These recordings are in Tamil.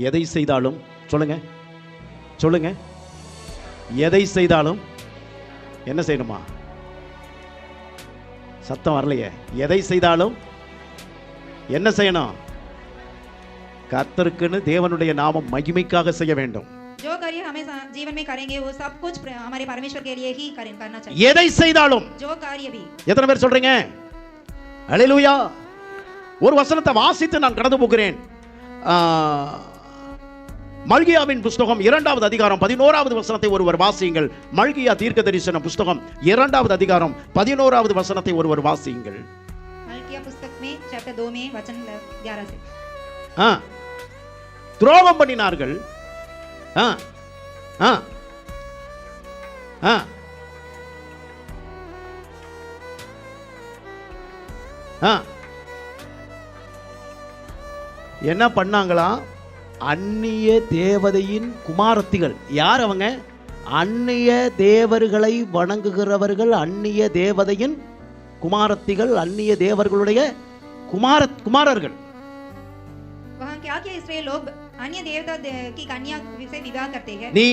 எதை செய்தாலும் சொல்லுங்க சொல்லுங்க, எதை செய்தாலும் என்ன செய்யணுமா? சத்தம் வரலையே. எதை செய்தாலும் என்ன செய்யணும்? கர்த்தருக்குன்னு தேவனுடைய நாமம் மகிமைக்காக செய்ய வேண்டும். जो कार्य हमें जीवन में करेंगे वो सब कुछ हमारे परमेश्वर के लिए ही करना चाहिए. எதை செய்தாலும். जो कार्य भी. எத்தனை பேர் சொல்றீங்க அல்லேலூயா? ஒரு வசனத்தை வாசித்து நான் கடந்து போகிறேன். மல்கியாவின் புஸ்தகம் 2வது அதிகாரம் 11வது வசனத்தை ஒருவர் வாசியுங்கள். மல்கியா தீர்க்கதரிசன புஸ்தகம் 2வது அதிகாரம் 11வது வசனத்தை ஒருவர் வாசியுங்கள். मल्किया पुस्तक में चैप्टर 2 में वचन 11 से. துரோகம் பண்ணினார்கள். என்ன பண்ணாங்களா? அந்நிய தேவதையின் குமாரத்திகள். யார் அவங்க? அந்நிய தேவர்களை வணங்குகிறவர்கள், அந்நிய தேவதையின் குமாரத்திகள், அந்நிய தேவர்களுடைய குமாரர்கள். वहाँ क्या किया इसराइल लोग? अन्य देवता की कन्या से विवाह करते हैं. நீ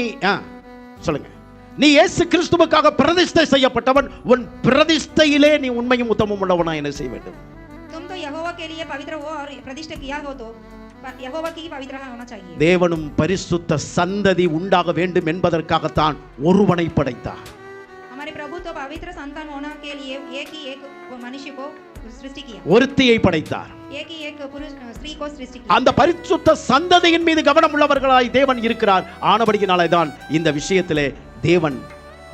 சொல்லுங்க, நீ இயேசு கிறிஸ்துவுக்காக பிரதிஷ்டை செய்யப்பட்டவன். உன் பிரதிஷ்டையிலே நீ உண்மையும் உத்தமமும் உள்ளவனா என்ன செய்ய வேண்டும்? तुम तो यहोवा के लिए पवित्र हो और प्रतिष्ठा किया हो तो यहोवा की पवित्र होना चाहिए. தேவனும் பரிசுத்த சந்ததி உண்டாக வேண்டும் என்பதற்காகத்தான் ஒருவனை படைத்தார். हमारे प्रभु तो पवित्र संतान होने के लिए एक ही एक मनुष्य को सृष्टि किया. ஒருத்தியை படைத்தார். एक ही एक पुरुष स्त्री को सृष्टि किया. அந்த பரிசுத்த சந்ததியின் மீது கவனம் உள்ளவர்களாய் தேவன் இருக்கிறார். ஆனபடியினாலே தான் இந்த விஷயத்திலே தேவன்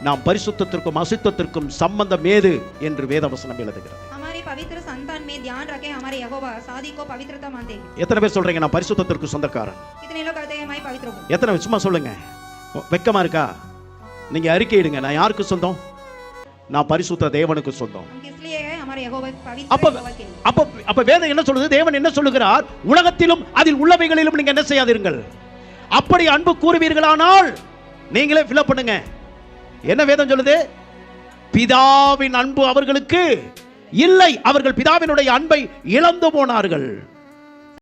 நாம் பரிசுத்தத்திற்கும் அசுத்தத்திற்கும் சம்பந்தம் ஏது என்று வேதவசனம் எழுதுகிறது. हमारे पवित्र संतान में ध्यान रखें. हमारे यहोवा शादी को पवित्रता मानते हैं. எத்தனை பேர் சொல்றீங்க நான் பரிசுத்தத்திற்கு சொந்தக்காரன்? कितने लोग कहते हैं मैं पवित्र हूं? எத்தனை சும்மா சொல்லுங்க. வெக்கமா இருக்கா? நீங்க அறிக்கையிடுங்க. நான் யாருக்கு சொந்தம்? நான் பரிசுத்த தேவனுக்கு சொந்தம். इसलिए है हमारे यहोवा पवित्र அப்ப यहोवा के लिए. அப்ப வேதம் என்ன சொல்லுது? தேவன் என்ன சொல்லுகிறார்? உலகத்திலும் அதில் உள்ளவைகளிலும் நீங்க என்ன செய்யாதீர்கள். அப்படி அன்பு கூறுவீர்களானால் நீங்களே ஃபில் அப் பண்ணுங்க. என்ன வேதம் சொல்லுது? பிதாவின் அன்பு அவர்களுக்கு இல்லை. அவர்கள் பிதாவினுடைய அன்பை இழந்து போனார்கள்.